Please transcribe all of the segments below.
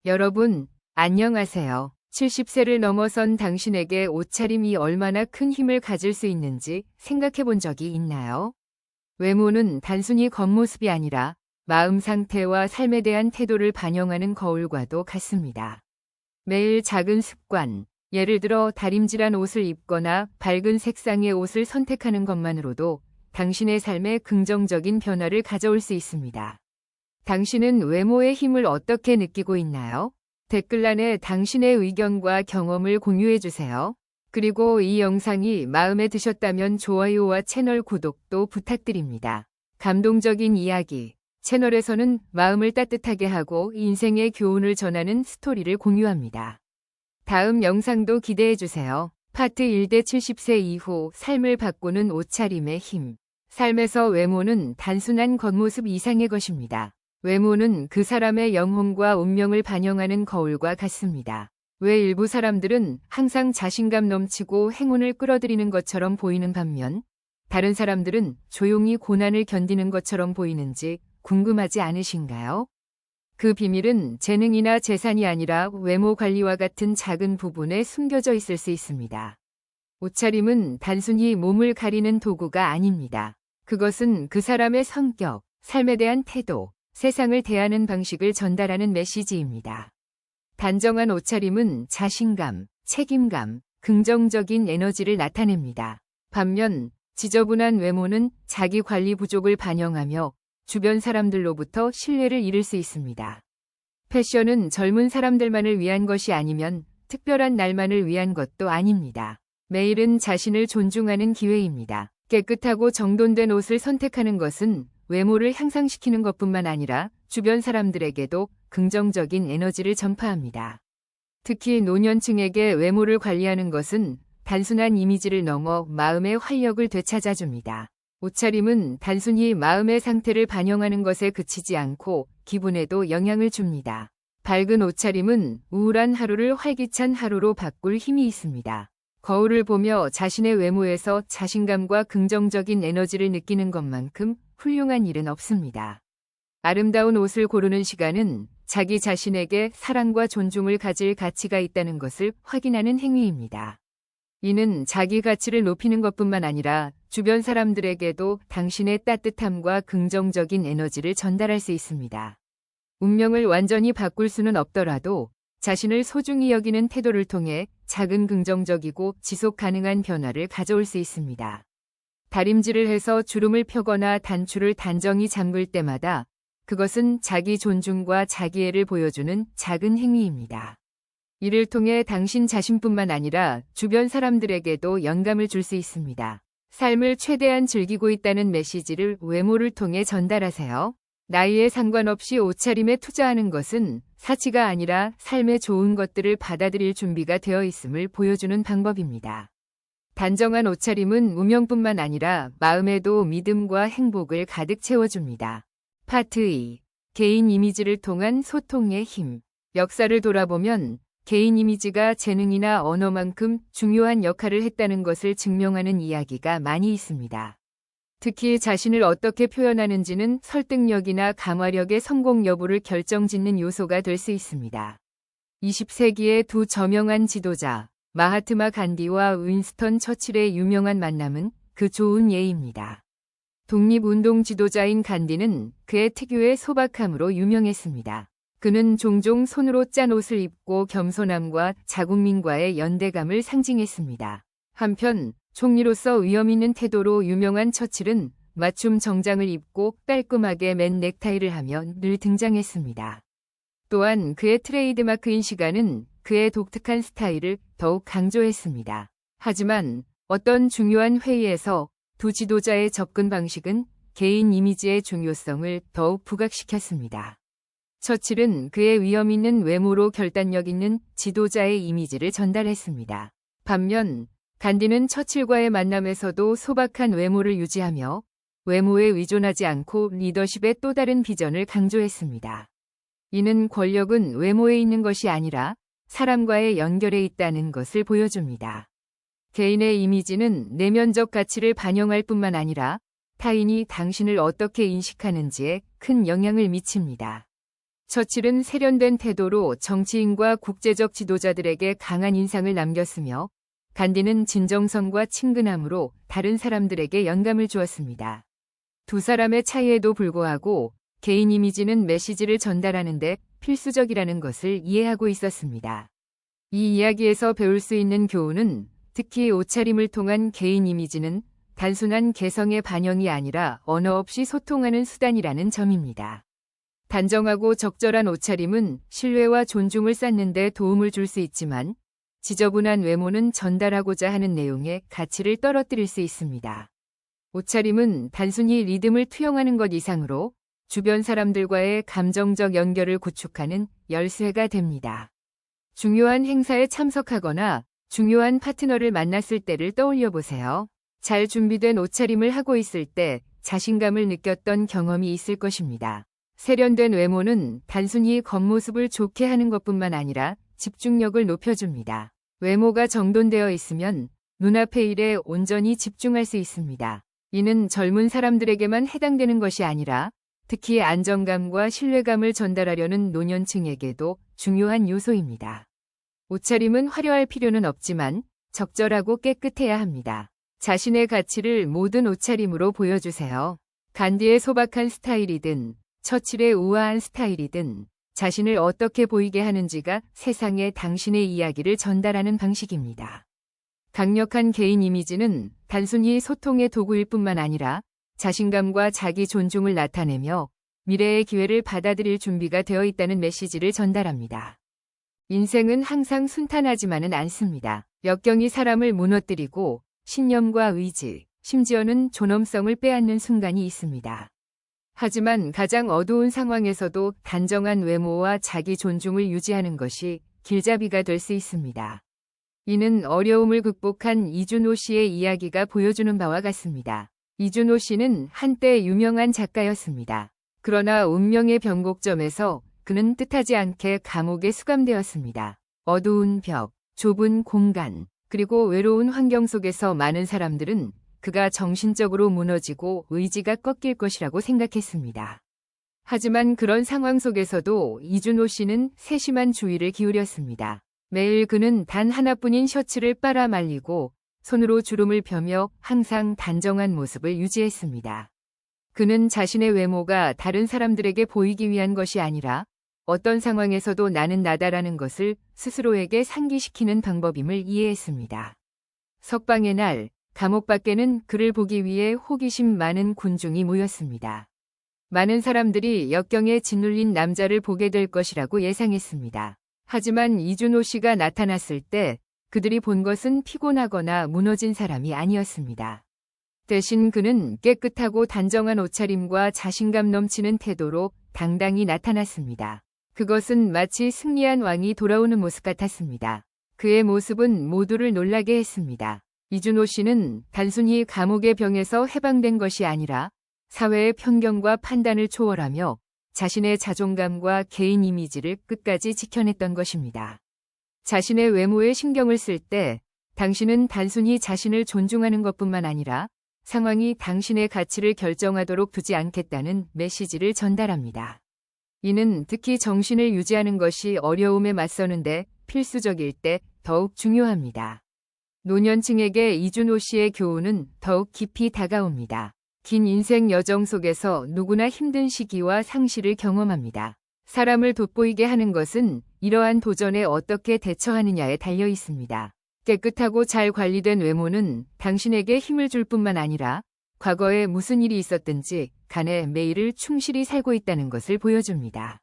여러분, 안녕하세요. 70세를 넘어선 당신에게 옷차림이 얼마나 큰 힘을 가질 수 있는지 생각해 본 적이 있나요? 외모는 단순히 겉모습이 아니라 마음 상태와 삶에 대한 태도를 반영하는 거울과도 같습니다. 매일 작은 습관, 예를 들어 다림질한 옷을 입거나 밝은 색상의 옷을 선택하는 것만으로도 당신의 삶에 긍정적인 변화를 가져올 수 있습니다. 당신은 외모의 힘을 어떻게 느끼고 있나요? 댓글란에 당신의 의견과 경험을 공유해 주세요. 그리고 이 영상이 마음에 드셨다면 좋아요와 채널 구독도 부탁드립니다. 감동적인 이야기. 채널에서는 마음을 따뜻하게 하고 인생의 교훈을 전하는 스토리를 공유합니다. 다음 영상도 기대해 주세요. 파트 1대 70세 이후 삶을 바꾸는 옷차림의 힘. 삶에서 외모는 단순한 겉모습 이상의 것입니다. 외모는 그 사람의 영혼과 운명을 반영하는 거울과 같습니다. 왜 일부 사람들은 항상 자신감 넘치고 행운을 끌어들이는 것처럼 보이는 반면 다른 사람들은 조용히 고난을 견디는 것처럼 보이는지 궁금하지 않으신가요? 그 비밀은 재능이나 재산이 아니라 외모 관리와 같은 작은 부분에 숨겨져 있을 수 있습니다. 옷차림은 단순히 몸을 가리는 도구가 아닙니다. 그것은 그 사람의 성격, 삶에 대한 태도, 세상을 대하는 방식을 전달하는 메시지입니다. 단정한 옷차림은 자신감, 책임감, 긍정적인 에너지를 나타냅니다. 반면 지저분한 외모는 자기 관리 부족을 반영하며 주변 사람들로부터 신뢰를 잃을 수 있습니다. 패션은 젊은 사람들만을 위한 것이 아니면 특별한 날만을 위한 것도 아닙니다. 매일은 자신을 존중하는 기회입니다. 깨끗하고 정돈된 옷을 선택하는 것은 외모를 향상시키는 것뿐만 아니라 주변 사람들에게도 긍정적인 에너지를 전파합니다. 특히 노년층에게 외모를 관리하는 것은 단순한 이미지를 넘어 마음의 활력을 되찾아줍니다. 옷차림은 단순히 마음의 상태를 반영하는 것에 그치지 않고 기분에도 영향을 줍니다. 밝은 옷차림은 우울한 하루를 활기찬 하루로 바꿀 힘이 있습니다. 거울을 보며 자신의 외모에서 자신감과 긍정적인 에너지를 느끼는 것만큼 훌륭한 일은 없습니다. 아름다운 옷을 고르는 시간은 자기 자신에게 사랑과 존중을 가질 가치가 있다는 것을 확인하는 행위입니다. 이는 자기 가치를 높이는 것뿐만 아니라 주변 사람들에게도 당신의 따뜻함과 긍정적인 에너지를 전달할 수 있습니다. 운명을 완전히 바꿀 수는 없더라도 자신을 소중히 여기는 태도를 통해 작은 긍정적이고 지속 가능한 변화를 가져올 수 있습니다. 다림질을 해서 주름을 펴거나 단추를 단정히 잠글 때마다 그것은 자기 존중과 자기애를 보여주는 작은 행위입니다. 이를 통해 당신 자신뿐만 아니라 주변 사람들에게도 영감을 줄 수 있습니다. 삶을 최대한 즐기고 있다는 메시지를 외모를 통해 전달하세요. 나이에 상관없이 옷차림에 투자하는 것은 사치가 아니라 삶의 좋은 것들을 받아들일 준비가 되어 있음을 보여주는 방법입니다. 단정한 옷차림은 무명뿐만 아니라 마음에도 믿음과 행복을 가득 채워줍니다. 파트 2. 개인 이미지를 통한 소통의 힘. 역사를 돌아보면 개인 이미지가 재능이나 언어만큼 중요한 역할을 했다는 것을 증명하는 이야기가 많이 있습니다. 특히 자신을 어떻게 표현하는지는 설득력이나 강화력의 성공 여부를 결정짓는 요소가 될 수 있습니다. 20세기의 두 저명한 지도자, 마하트마 간디와 윈스턴 처칠의 유명한 만남은 그 좋은 예입니다. 독립운동 지도자인 간디는 그의 특유의 소박함으로 유명했습니다. 그는 종종 손으로 짠 옷을 입고 겸손함과 자국민과의 연대감을 상징했습니다. 한편 총리로서 위험 있는 태도로 유명한 처칠은 맞춤 정장을 입고 깔끔하게 맨 넥타이를 하며 늘 등장했습니다. 또한 그의 트레이드마크인 시간은 그의 독특한 스타일을 더욱 강조했습니다. 하지만 어떤 중요한 회의에서 두 지도자의 접근 방식은 개인 이미지의 중요성을 더욱 부각시켰습니다. 처칠은 그의 위험 있는 외모로 결단력 있는 지도자의 이미지를 전달했습니다. 반면 간디는 처칠과의 만남에서도 소박한 외모를 유지하며 외모에 의존하지 않고 리더십의 또 다른 비전을 강조했습니다. 이는 권력은 외모에 있는 것이 아니라 사람과의 연결에 있다는 것을 보여줍니다. 개인의 이미지는 내면적 가치를 반영할 뿐만 아니라 타인이 당신을 어떻게 인식하는지에 큰 영향을 미칩니다. 처칠은 세련된 태도로 정치인과 국제적 지도자들에게 강한 인상을 남겼으며 간디는 진정성과 친근함으로 다른 사람들에게 영감을 주었습니다. 두 사람의 차이에도 불구하고 개인 이미지는 메시지를 전달하는 데 필수적이라는 것을 이해하고 있었습니다. 이 이야기에서 배울 수 있는 교훈은 특히 옷차림을 통한 개인 이미지는 단순한 개성의 반영이 아니라 언어 없이 소통하는 수단이라는 점입니다. 단정하고 적절한 옷차림은 신뢰와 존중을 쌓는 데 도움을 줄 수 있지만 지저분한 외모는 전달하고자 하는 내용의 가치를 떨어뜨릴 수 있습니다. 옷차림은 단순히 리듬을 투영하는 것 이상으로 주변 사람들과의 감정적 연결을 구축하는 열쇠가 됩니다. 중요한 행사에 참석하거나 중요한 파트너를 만났을 때를 떠올려 보세요. 잘 준비된 옷차림을 하고 있을 때 자신감을 느꼈던 경험이 있을 것입니다. 세련된 외모는 단순히 겉모습을 좋게 하는 것뿐만 아니라 집중력을 높여줍니다. 외모가 정돈되어 있으면 눈앞의 일에 온전히 집중할 수 있습니다. 이는 젊은 사람들에게만 해당되는 것이 아니라 특히 안정감과 신뢰감을 전달하려는 노년층에게도 중요한 요소입니다. 옷차림은 화려할 필요는 없지만 적절하고 깨끗해야 합니다. 자신의 가치를 모든 옷차림으로 보여주세요. 간디의 소박한 스타일이든 처칠의 우아한 스타일이든 자신을 어떻게 보이게 하는지가 세상에 당신의 이야기를 전달하는 방식입니다. 강력한 개인 이미지는 단순히 소통의 도구일 뿐만 아니라 자신감과 자기 존중을 나타내며 미래의 기회를 받아들일 준비가 되어 있다는 메시지를 전달합니다. 인생은 항상 순탄하지만은 않습니다. 역경이 사람을 무너뜨리고 신념과 의지, 심지어는 존엄성을 빼앗는 순간이 있습니다. 하지만 가장 어두운 상황에서도 단정한 외모와 자기 존중을 유지하는 것이 길잡이가 될 수 있습니다. 이는 어려움을 극복한 이준호 씨의 이야기가 보여주는 바와 같습니다. 이준호 씨는 한때 유명한 작가였습니다. 그러나 운명의 변곡점에서 그는 뜻하지 않게 감옥에 수감되었습니다. 어두운 벽, 좁은 공간, 그리고 외로운 환경 속에서 많은 사람들은 그가 정신적으로 무너지고 의지가 꺾일 것이라고 생각했습니다. 하지만 그런 상황 속에서도 이준호 씨는 세심한 주의를 기울였습니다. 매일 그는 단 하나뿐인 셔츠를 빨아 말리고 손으로 주름을 펴며 항상 단정한 모습을 유지했습니다. 그는 자신의 외모가 다른 사람들에게 보이기 위한 것이 아니라 어떤 상황에서도 나는 나다라는 것을 스스로에게 상기시키는 방법임을 이해했습니다. 석방의 날, 감옥 밖에는 그를 보기 위해 호기심 많은 군중이 모였습니다. 많은 사람들이 역경에 짓눌린 남자를 보게 될 것이라고 예상했습니다. 하지만 이준호 씨가 나타났을 때 그들이 본 것은 피곤하거나 무너진 사람이 아니었습니다. 대신 그는 깨끗하고 단정한 옷차림과 자신감 넘치는 태도로 당당히 나타났습니다. 그것은 마치 승리한 왕이 돌아오는 모습 같았습니다. 그의 모습은 모두를 놀라게 했습니다. 이준호 씨는 단순히 감옥의 병에서 해방된 것이 아니라 사회의 편견과 판단을 초월하며 자신의 자존감과 개인 이미지를 끝까지 지켜냈던 것입니다. 자신의 외모에 신경을 쓸 때 당신은 단순히 자신을 존중하는 것뿐만 아니라 상황이 당신의 가치를 결정하도록 두지 않겠다는 메시지를 전달합니다. 이는 특히 정신을 유지하는 것이 어려움에 맞서는데 필수적일 때 더욱 중요합니다. 노년층에게 이준호 씨의 교훈은 더욱 깊이 다가옵니다. 긴 인생 여정 속에서 누구나 힘든 시기와 상실을 경험합니다. 사람을 돋보이게 하는 것은 이러한 도전에 어떻게 대처하느냐에 달려 있습니다. 깨끗하고 잘 관리된 외모는 당신에게 힘을 줄 뿐만 아니라 과거에 무슨 일이 있었든지 간에 매일을 충실히 살고 있다는 것을 보여줍니다.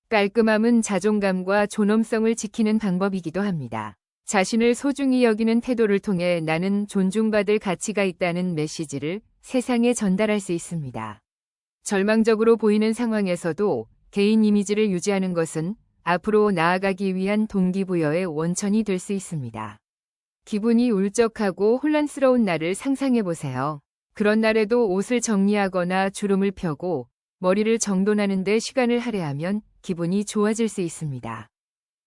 깔끔함은 자존감과 존엄성을 지키는 방법이기도 합니다. 자신을 소중히 여기는 태도를 통해 나는 존중받을 가치가 있다는 메시지를 세상에 전달할 수 있습니다. 절망적으로 보이는 상황에서도 개인 이미지를 유지하는 것은 앞으로 나아가기 위한 동기부여의 원천이 될 수 있습니다. 기분이 울적하고 혼란스러운 날을 상상해 보세요. 그런 날에도 옷을 정리하거나 주름을 펴고 머리를 정돈하는 데 시간을 할애하면 기분이 좋아질 수 있습니다.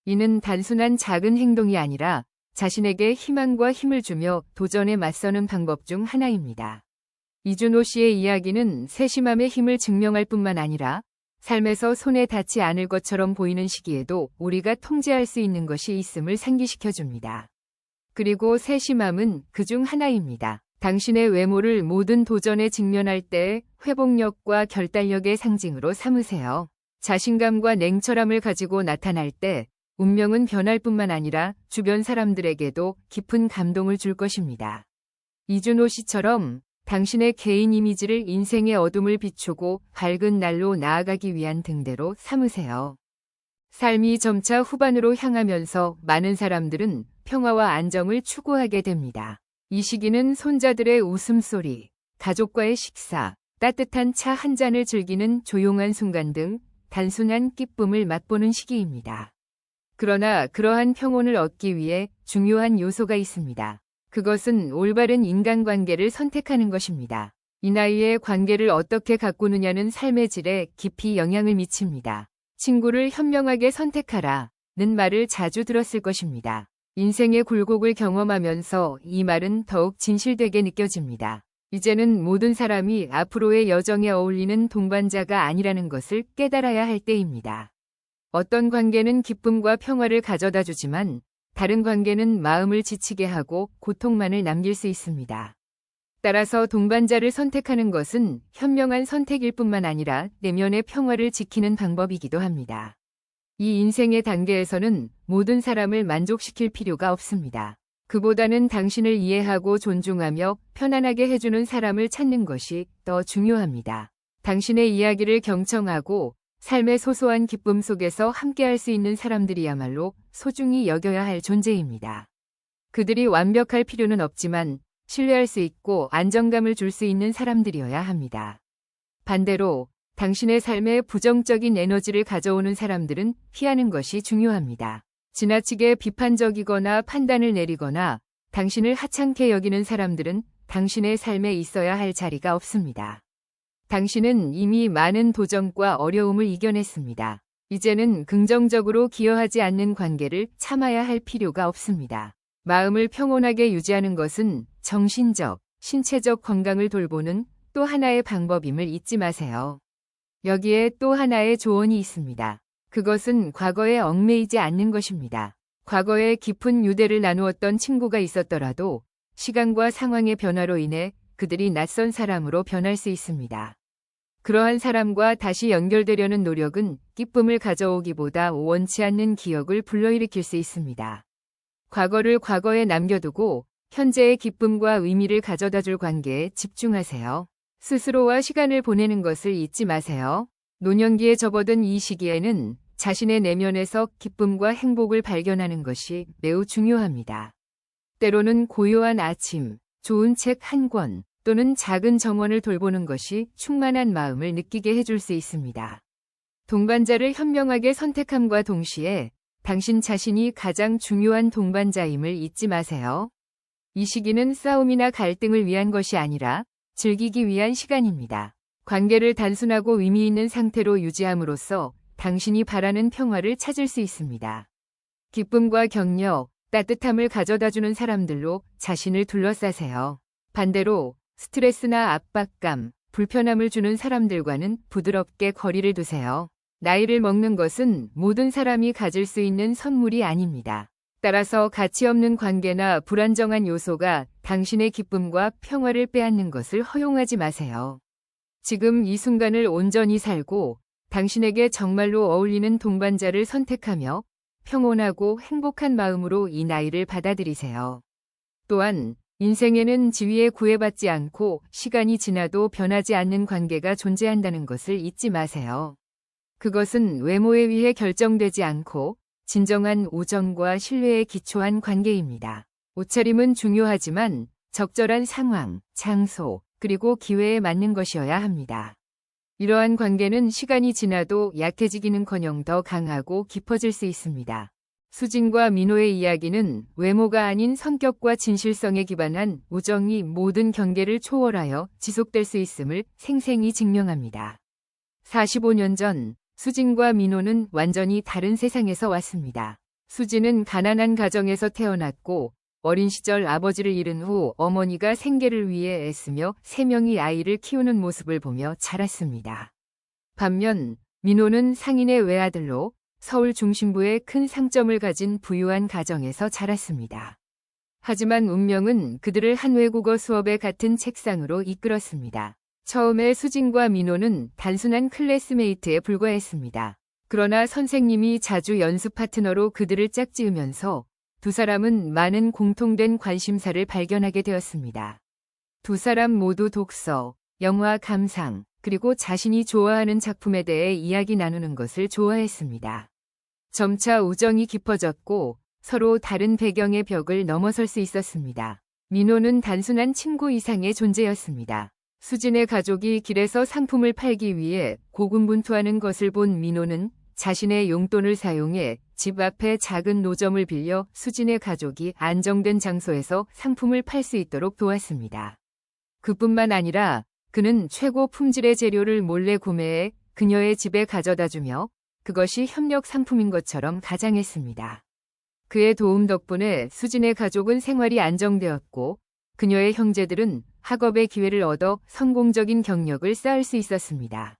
이는 단순한 작은 행동이 아니라 자신에게 희망과 힘을 주며 도전에 맞서는 방법 중 하나입니다. 이준호 씨의 이야기는 세심함의 힘을 증명할 뿐만 아니라 삶에서 손에 닿지 않을 것처럼 보이는 시기에도 우리가 통제할 수 있는 것이 있음을 상기시켜줍니다. 그리고 세심함은 그중 하나입니다. 당신의 외모를 모든 도전에 직면할 때 회복력과 결단력의 상징으로 삼으세요. 자신감과 냉철함을 가지고 나타날 때 운명은 변할 뿐만 아니라 주변 사람들에게도 깊은 감동을 줄 것입니다. 이준호 씨처럼 당신의 개인 이미지를 인생의 어둠을 비추고 밝은 날로 나아가기 위한 등대로 삼으세요. 삶이 점차 후반으로 향하면서 많은 사람들은 평화와 안정을 추구하게 됩니다. 이 시기는 손자들의 웃음소리, 가족과의 식사, 따뜻한 차 한 잔을 즐기는 조용한 순간 등 단순한 기쁨을 맛보는 시기입니다. 그러나 그러한 평온을 얻기 위해 중요한 요소가 있습니다. 그것은 올바른 인간관계를 선택하는 것입니다. 이 나이에 관계를 어떻게 가꾸느냐는 삶의 질에 깊이 영향을 미칩니다. 친구를 현명하게 선택하라는 말을 자주 들었을 것입니다. 인생의 굴곡을 경험하면서 이 말은 더욱 진실되게 느껴집니다. 이제는 모든 사람이 앞으로의 여정에 어울리는 동반자가 아니라는 것을 깨달아야 할 때입니다. 어떤 관계는 기쁨과 평화를 가져다 주지만 다른 관계는 마음을 지치게 하고 고통만을 남길 수 있습니다. 따라서 동반자를 선택하는 것은 현명한 선택일 뿐만 아니라 내면의 평화를 지키는 방법이기도 합니다. 이 인생의 단계에서는 모든 사람을 만족시킬 필요가 없습니다. 그보다는 당신을 이해하고 존중하며 편안하게 해주는 사람을 찾는 것이 더 중요합니다. 당신의 이야기를 경청하고 삶의 소소한 기쁨 속에서 함께할 수 있는 사람들이야말로 소중히 여겨야 할 존재입니다. 그들이 완벽할 필요는 없지만 신뢰할 수 있고 안정감을 줄 수 있는 사람들이어야 합니다. 반대로 당신의 삶에 부정적인 에너지를 가져오는 사람들은 피하는 것이 중요합니다. 지나치게 비판적이거나 판단을 내리거나 당신을 하찮게 여기는 사람들은 당신의 삶에 있어야 할 자리가 없습니다. 당신은 이미 많은 도전과 어려움을 이겨냈습니다. 이제는 긍정적으로 기여하지 않는 관계를 참아야 할 필요가 없습니다. 마음을 평온하게 유지하는 것은 정신적, 신체적 건강을 돌보는 또 하나의 방법임을 잊지 마세요. 여기에 또 하나의 조언이 있습니다. 그것은 과거에 얽매이지 않는 것입니다. 과거에 깊은 유대를 나누었던 친구가 있었더라도 시간과 상황의 변화로 인해 그들이 낯선 사람으로 변할 수 있습니다. 그러한 사람과 다시 연결되려는 노력은 기쁨을 가져오기보다 원치 않는 기억을 불러일으킬 수 있습니다. 과거를 과거에 남겨두고 현재의 기쁨과 의미를 가져다줄 관계에 집중하세요. 스스로와 시간을 보내는 것을 잊지 마세요. 노년기에 접어든 이 시기에는 자신의 내면에서 기쁨과 행복을 발견하는 것이 매우 중요합니다. 때로는 고요한 아침, 좋은 책 한 권 또는 작은 정원을 돌보는 것이 충만한 마음을 느끼게 해줄 수 있습니다. 동반자를 현명하게 선택함과 동시에 당신 자신이 가장 중요한 동반자임을 잊지 마세요. 이 시기는 싸움이나 갈등을 위한 것이 아니라 즐기기 위한 시간입니다. 관계를 단순하고 의미 있는 상태로 유지함으로써 당신이 바라는 평화를 찾을 수 있습니다. 기쁨과 격려, 따뜻함을 가져다주는 사람들로 자신을 둘러싸세요. 반대로 스트레스나 압박감, 불편함을 주는 사람들과는 부드럽게 거리를 두세요. 나이를 먹는 것은 모든 사람이 가질 수 있는 선물이 아닙니다. 따라서 가치 없는 관계나 불안정한 요소가 당신의 기쁨과 평화를 빼앗는 것을 허용하지 마세요. 지금 이 순간을 온전히 살고 당신에게 정말로 어울리는 동반자를 선택하며 평온하고 행복한 마음으로 이 나이를 받아들이세요. 또한 인생에는 지위에 구애받지 않고 시간이 지나도 변하지 않는 관계가 존재한다는 것을 잊지 마세요. 그것은 외모에 의해 결정되지 않고 진정한 우정과 신뢰에 기초한 관계입니다. 옷차림은 중요하지만 적절한 상황, 장소, 그리고 기회에 맞는 것이어야 합니다. 이러한 관계는 시간이 지나도 약해지기는커녕 더 강하고 깊어질 수 있습니다. 수진과 민호의 이야기는 외모가 아닌 성격과 진실성에 기반한 우정이 모든 경계를 초월하여 지속될 수 있음을 생생히 증명합니다. 45년 전 수진과 민호는 완전히 다른 세상에서 왔습니다. 수진은 가난한 가정에서 태어났고 어린 시절 아버지를 잃은 후 어머니가 생계를 위해 애쓰며 3명의 아이를 키우는 모습을 보며 자랐습니다. 반면 민호는 상인의 외아들로 서울 중심부에 큰 상점을 가진 부유한 가정에서 자랐습니다. 하지만 운명은 그들을 한 외국어 수업에 같은 책상으로 이끌었습니다. 처음에 수진과 민호는 단순한 클래스메이트에 불과했습니다. 그러나 선생님이 자주 연수 파트너로 그들을 짝지으면서 두 사람은 많은 공통된 관심사를 발견하게 되었습니다. 두 사람 모두 독서, 영화 감상, 그리고 자신이 좋아하는 작품에 대해 이야기 나누는 것을 좋아했습니다. 점차 우정이 깊어졌고 서로 다른 배경의 벽을 넘어설 수 있었습니다. 민호는 단순한 친구 이상의 존재였습니다. 수진의 가족이 길에서 상품을 팔기 위해 고군분투하는 것을 본 민호는 자신의 용돈을 사용해 집 앞에 작은 노점을 빌려 수진의 가족이 안정된 장소에서 상품을 팔 수 있도록 도왔습니다. 그뿐만 아니라 그는 최고 품질의 재료를 몰래 구매해 그녀의 집에 가져다주며 그것이 협력 상품인 것처럼 가장했습니다. 그의 도움 덕분에 수진의 가족은 생활이 안정되었고 그녀의 형제들은 학업의 기회를 얻어 성공적인 경력을 쌓을 수 있었습니다.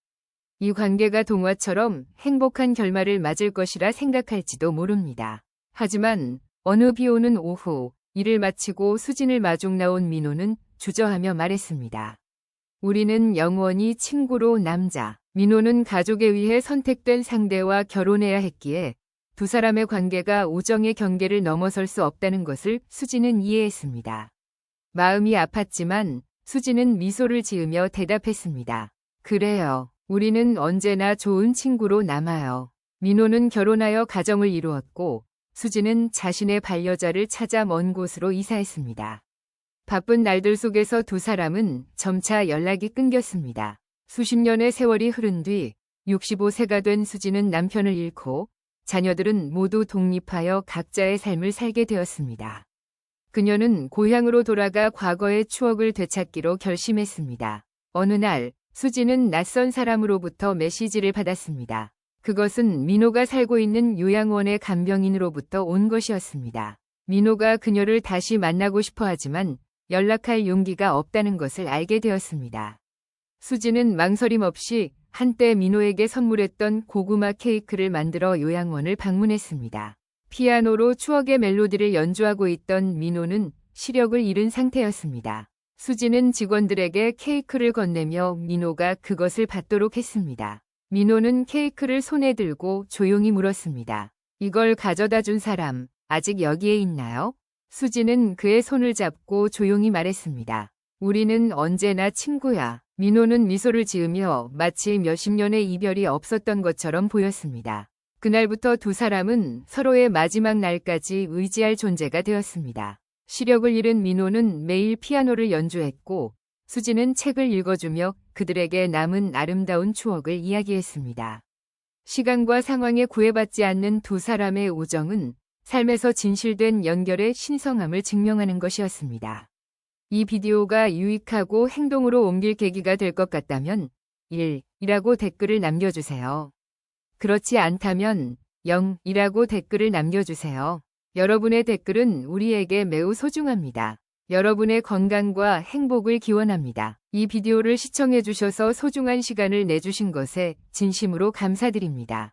이 관계가 동화처럼 행복한 결말을 맞을 것이라 생각할지도 모릅니다. 하지만 어느 비 오는 오후 일을 마치고 수진을 마중 나온 민호는 주저하며 말했습니다. 우리는 영원히 친구로 남자. 민호는 가족에 의해 선택된 상대와 결혼해야 했기에 두 사람의 관계가 우정의 경계를 넘어설 수 없다는 것을 수진은 이해했습니다. 마음이 아팠지만 수진은 미소를 지으며 대답했습니다. 그래요. 우리는 언제나 좋은 친구로 남아요. 민호는 결혼하여 가정을 이루었고 수진은 자신의 반려자를 찾아 먼 곳으로 이사했습니다. 바쁜 날들 속에서 두 사람은 점차 연락이 끊겼습니다. 수십 년의 세월이 흐른 뒤 65세가 된 수진은 남편을 잃고 자녀들은 모두 독립하여 각자의 삶을 살게 되었습니다. 그녀는 고향으로 돌아가 과거의 추억을 되찾기로 결심했습니다. 어느 날 수진은 낯선 사람으로부터 메시지를 받았습니다. 그것은 민호가 살고 있는 요양원의 간병인으로부터 온 것이었습니다. 민호가 그녀를 다시 만나고 싶어 하지만 연락할 용기가 없다는 것을 알게 되었습니다. 수진은 망설임 없이 한때 민호에게 선물했던 고구마 케이크를 만들어 요양원을 방문했습니다. 피아노로 추억의 멜로디를 연주하고 있던 민호는 시력을 잃은 상태였습니다. 수진은 직원들에게 케이크를 건네며 민호가 그것을 받도록 했습니다. 민호는 케이크를 손에 들고 조용히 물었습니다. 이걸 가져다 준 사람 아직 여기에 있나요? 수진은 그의 손을 잡고 조용히 말했습니다. 우리는 언제나 친구야. 민호는 미소를 지으며 마치 몇십 년의 이별이 없었던 것처럼 보였습니다. 그날부터 두 사람은 서로의 마지막 날까지 의지할 존재가 되었습니다. 시력을 잃은 민호는 매일 피아노를 연주했고 수진은 책을 읽어주며 그들에게 남은 아름다운 추억을 이야기했습니다. 시간과 상황에 구애받지 않는 두 사람의 우정은 삶에서 진실된 연결의 신성함을 증명하는 것이었습니다. 이 비디오가 유익하고 행동으로 옮길 계기가 될 것 같다면 1이라고 댓글을 남겨주세요. 그렇지 않다면 0이라고 댓글을 남겨주세요. 여러분의 댓글은 우리에게 매우 소중합니다. 여러분의 건강과 행복을 기원합니다. 이 비디오를 시청해주셔서 소중한 시간을 내주신 것에 진심으로 감사드립니다.